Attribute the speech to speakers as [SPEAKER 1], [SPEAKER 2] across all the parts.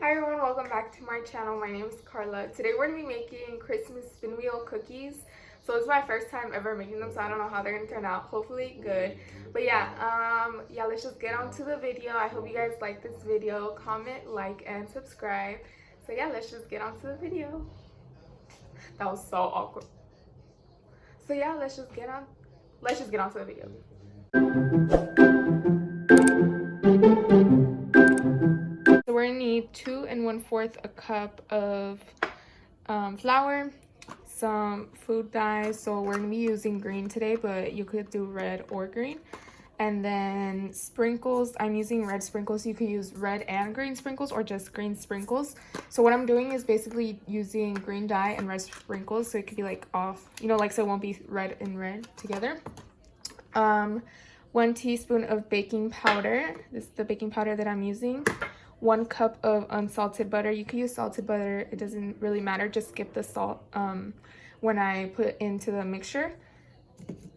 [SPEAKER 1] Hi everyone, welcome back to my channel. My name is Carla. Today we're going to be making Christmas Spinwheel cookies. So it's my first time ever making them, so I don't know how they're going to turn out. Hopefully good. But yeah, let's just get on to the video. I hope you guys like this video. Comment, like, and subscribe. So yeah, let's just get on to the video. That was so awkward. So yeah, let's just get on to the video. So we're gonna need 2 1/4 a cup of flour, some food dyes. So we're gonna be using green today, but you could do red or green. And then sprinkles. I'm using red sprinkles. You could use red and green sprinkles or just green sprinkles. So what I'm doing is basically using green dye and red sprinkles, so it could be like off, like so it won't be red and red together. 1 teaspoon of baking powder. This is the baking powder that I'm using. 1 cup of unsalted butter. You could use salted butter, it doesn't really matter, just skip the salt when I put it into the mixture.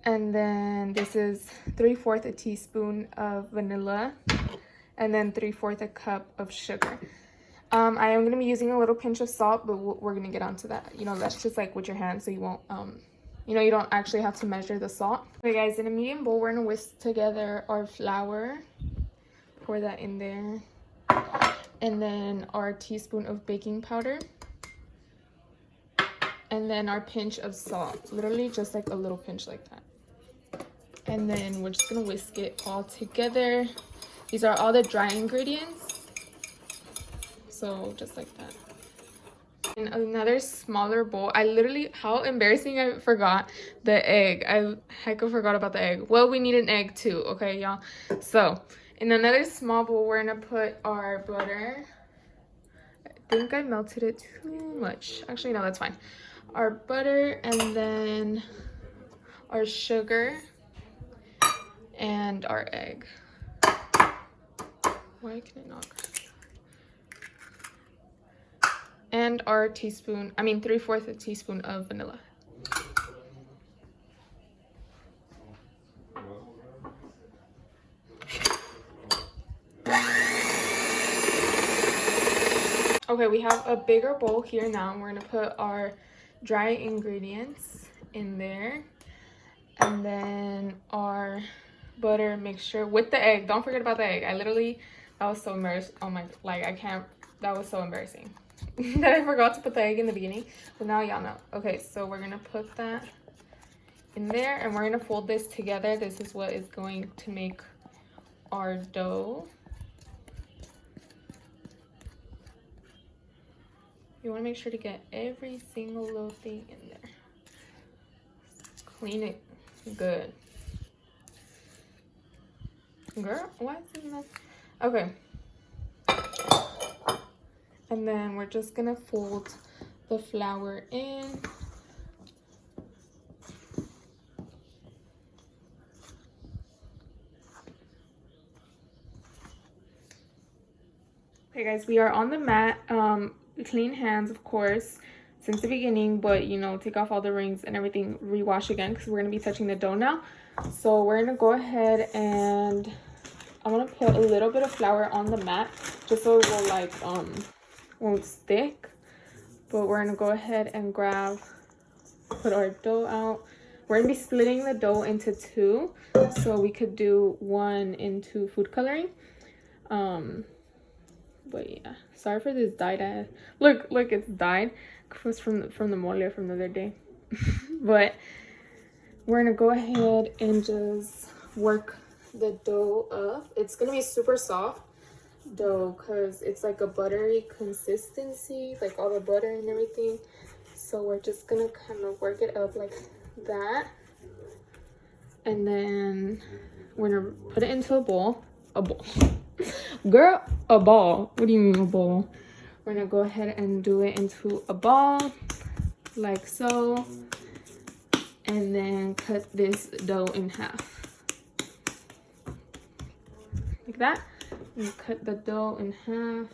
[SPEAKER 1] And then this is 3/4 a teaspoon of vanilla, and then 3/4 a cup of sugar. I am going to be using a little pinch of salt, but we're going to get onto that. That's just like with your hands, so you won't you don't actually have to measure the salt. Okay guys, in a medium bowl we're going to whisk together our flour, pour that in there, and then our teaspoon of baking powder, and then our pinch of salt, literally just like a little pinch like that. And then we're just gonna whisk it all together. These are all the dry ingredients, so just like that. In another smaller bowl, how embarrassing, I forgot the egg. I hecka forgot about the egg. Well, we need an egg too, okay y'all? So in another small bowl we're gonna put our butter. I think I melted it too much. Actually no, that's fine. Our butter, and then our sugar, and our egg. Why can it not? And our 3/4 a teaspoon of vanilla. Okay, we have a bigger bowl here now. We're gonna put our dry ingredients in there, and then our butter mixture with the egg. Don't forget about the egg. That was so embarrassing. Oh my, that was so embarrassing that I forgot to put the egg in the beginning, but now y'all know. Okay, so we're gonna put that in there, and we're gonna fold this together. This is what is going to make our dough. You want to make sure to get every single little thing in there. Clean it good. Girl, why is it not? Okay. And then we're just gonna fold the flour in. Okay guys, we are on the mat. Clean hands, of course, since the beginning, but take off all the rings and everything, rewash again, because we're gonna be touching the dough now. So we're gonna go ahead and I'm gonna put a little bit of flour on the mat just so it will won't stick. But we're gonna go ahead and put our dough out. We're gonna be splitting the dough into 2, so we could do 1 into food coloring. But yeah, sorry for this dyed. Look, it's dyed. It was from the mole from the other day. But we're gonna go ahead and just work the dough up. It's gonna be super soft dough because it's like a buttery consistency, like all the butter and everything. So we're just gonna kind of work it up like that, and then we're gonna put it into a bowl. Girl, a ball. What do you mean a ball? We're gonna go ahead and do it into a ball like so, and then cut this dough in half like that. And cut the dough in half.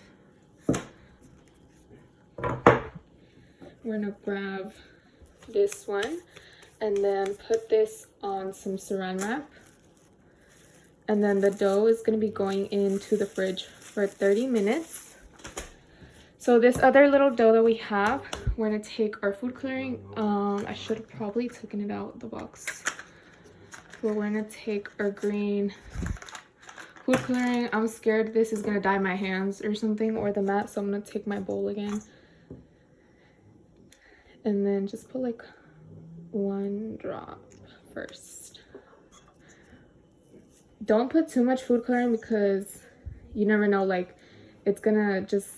[SPEAKER 1] We're gonna grab this one and then put this on some saran wrap. And then the dough is going to be going into the fridge for 30 minutes. So this other little dough that we have, we're gonna take our food coloring. I should have probably taken it out of the box. But we're gonna take our green food coloring. I'm scared this is gonna dye my hands or something, or the mat, so I'm gonna take my bowl again. And then just put like 1 drop first. Don't put too much food coloring because you never know, like it's gonna just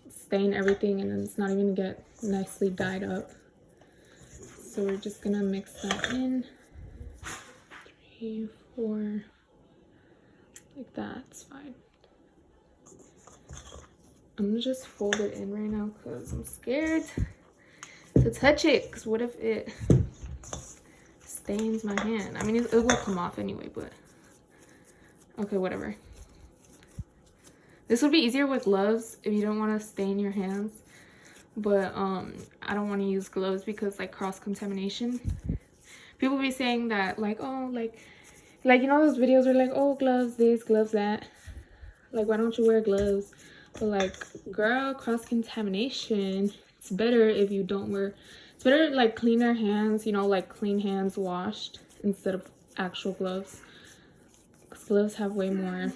[SPEAKER 1] stain everything and then it's not even gonna get nicely dyed up. So we're just gonna mix that in. 3, 4, like that. It's fine. I'm gonna just fold it in right now because I'm scared to touch it, because what if it stains my hand? I mean, it will come off anyway, but okay, whatever. This would be easier with gloves if you don't want to stain your hands, but I don't want to use gloves because like cross-contamination. People be saying that like, oh, like you know those videos where like, oh, gloves this, gloves that, like why don't you wear gloves? But like, girl, cross-contamination, it's better if you don't wear. It's better like cleaner hands, you know, like clean hands washed instead of actual gloves, because gloves have way more.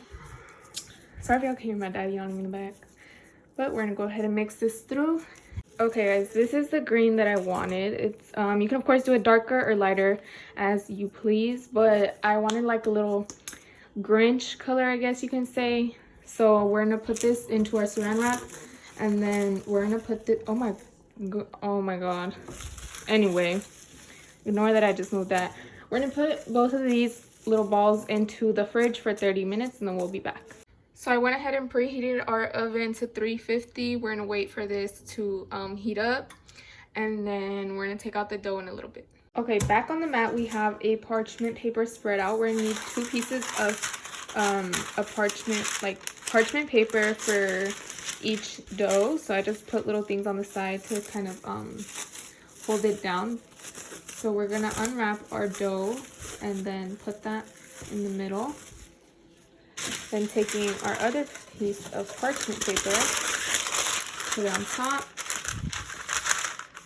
[SPEAKER 1] Sorry if y'all can hear my daddy yawning in the back. But we're gonna go ahead and mix this through. Okay guys, this is the green that I wanted. It's you can of course do it darker or lighter as you please, but I wanted like a little Grinch color, I guess you can say. So we're gonna put this into our saran wrap, and then we're gonna put this, oh my god. Anyway, ignore that I just moved that. We're gonna put both of these little balls into the fridge for 30 minutes and then we'll be back. So I went ahead and preheated our oven to 350. We're gonna wait for this to heat up, and then we're gonna take out the dough in a little bit. Okay, back on the mat we have a parchment paper spread out. We're gonna need 2 pieces of a parchment paper for each dough. So I just put little things on the side to kind of hold it down. So we're gonna unwrap our dough and then put that in the middle. Then taking our other piece of parchment paper, put it on top,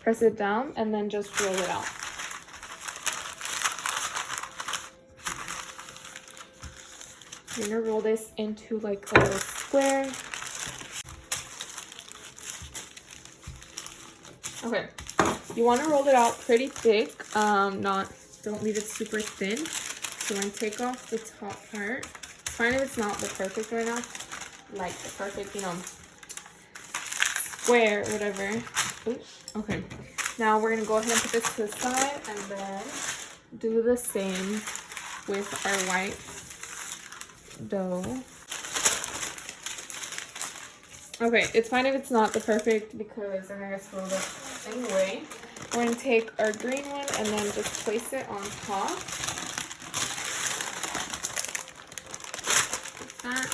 [SPEAKER 1] press it down, and then just roll it out. You're gonna roll this into like a little square. Okay, you want to roll it out pretty thick, don't leave it super thin. So I'm gonna take off the top part. Fine if it's not the perfect right now, like the perfect, you know, square or whatever. Oops. Okay, now we're gonna go ahead and put this to the side and then do the same with our white dough. Okay, it's fine if it's not the perfect because they're gonna screw it up anyway. We're gonna take our green one and then just place it on top. That.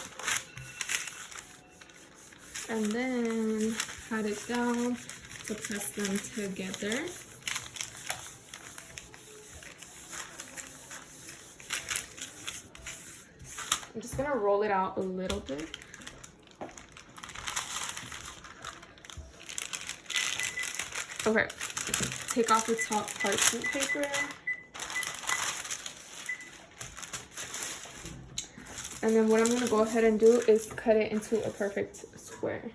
[SPEAKER 1] And then pat it down to press them together. I'm just gonna roll it out a little bit. Okay, take off the top parchment paper. And then what I'm gonna go ahead and do is cut it into a perfect square,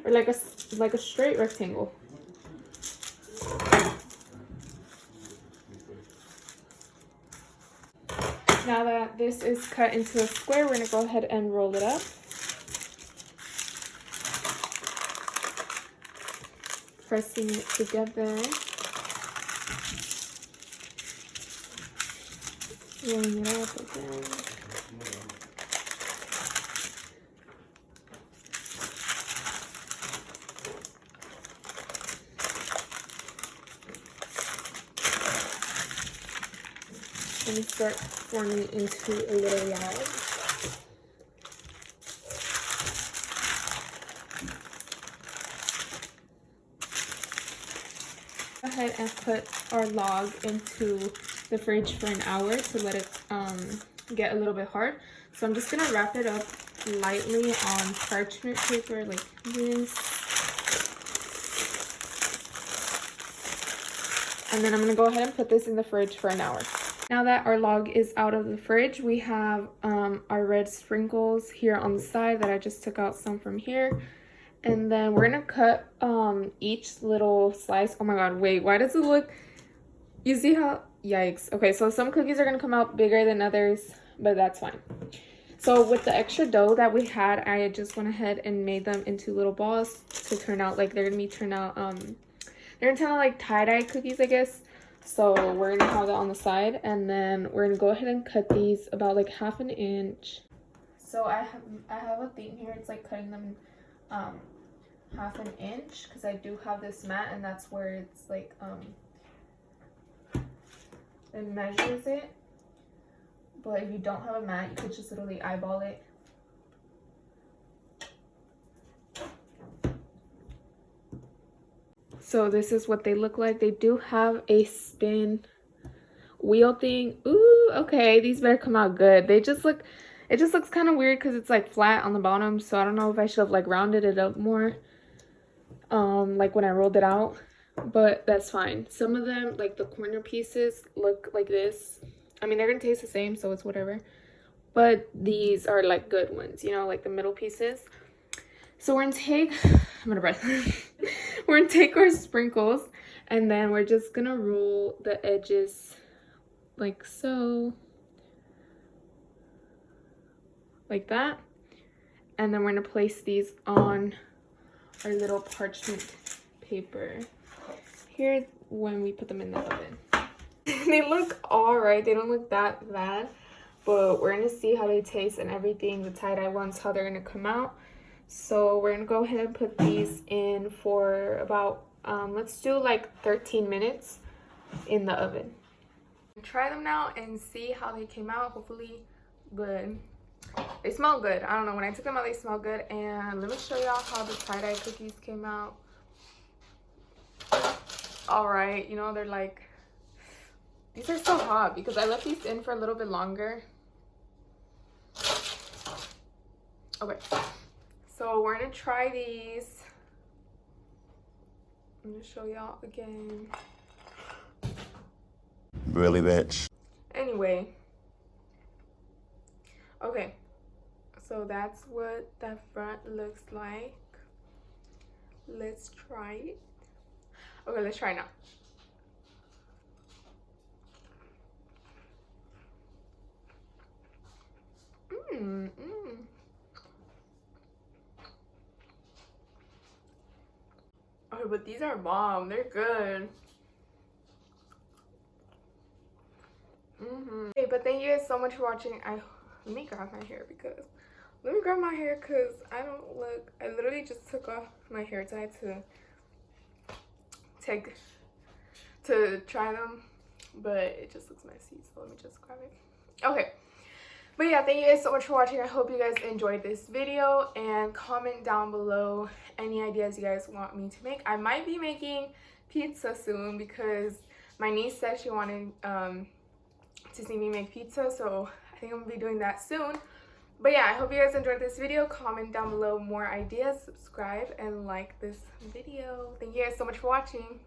[SPEAKER 1] or like a straight rectangle. Now that this is cut into a square, we're gonna go ahead and roll it up. Pressing it together. Rolling it up again. And start forming it into a little log. Go ahead and put our log into the fridge for an hour to let it get a little bit hard. So I'm just gonna wrap it up lightly on parchment paper like this. And then I'm gonna go ahead and put this in the fridge for an hour. Now that our log is out of the fridge, we have our red sprinkles here on the side that I just took out some from here. And then we're gonna cut each little slice. Oh my god, wait, why does it look, you see how, yikes. Okay, so some cookies are gonna come out bigger than others, but that's fine. So with the extra dough that we had, I just went ahead and made them into little balls to turn out like they're gonna turn out like tie-dye cookies, I guess. So we're gonna have that on the side, and then we're gonna go ahead and cut these about like 1/2 inch. So I have a thing here. It's like cutting them 1/2 inch because I do have this mat, and that's where it's like it measures it. But if you don't have a mat, you could just literally eyeball it. So this is what they look like. They do have a spin wheel thing. Ooh, okay, these better come out good. They just look, it just looks kind of weird because it's like flat on the bottom. So I don't know if I should have like rounded it up more, like when I rolled it out. But that's fine. Some of them, like the corner pieces, look like this. I mean, they're gonna taste the same, so it's whatever. But these are like good ones, you know, like the middle pieces. So we're gonna take, I'm out of breath. We're gonna take our sprinkles, and then we're just gonna roll the edges like so. Like that. And then we're gonna place these on our little parchment paper. Here's when we put them in the oven. They look alright. They don't look that bad, but we're gonna see how they taste and everything. The tie-dye ones, how they're gonna come out. So we're gonna go ahead and put these in for about let's do like 13 minutes in the oven. Try them now and see how they came out. Hopefully good. They smell good. I don't know, when I took them out they smell good. And let me show y'all how the tie-dye cookies came out. Alright, you know, they're like, these are so hot because I left these in for a little bit longer. Okay, so we're gonna try these. I'm gonna show y'all again.
[SPEAKER 2] Really, bitch?
[SPEAKER 1] Anyway. Okay, so that's what that front looks like. Let's try it. Okay, let's try now. Okay, but these are bomb. They're good. Okay, but thank you guys so much for watching. Let me grab my hair because I don't look. I literally just took off my hair tie to try them, but it just looks messy. So let me just grab it. Okay. But yeah, thank you guys so much for watching. I hope you guys enjoyed this video, and comment down below any ideas you guys want me to make. I might be making pizza soon because my niece said she wanted to see me make pizza, so I think I'm gonna be doing that soon. But yeah, I hope you guys enjoyed this video. Comment down below more ideas, subscribe, and like this video. Thank you guys so much for watching.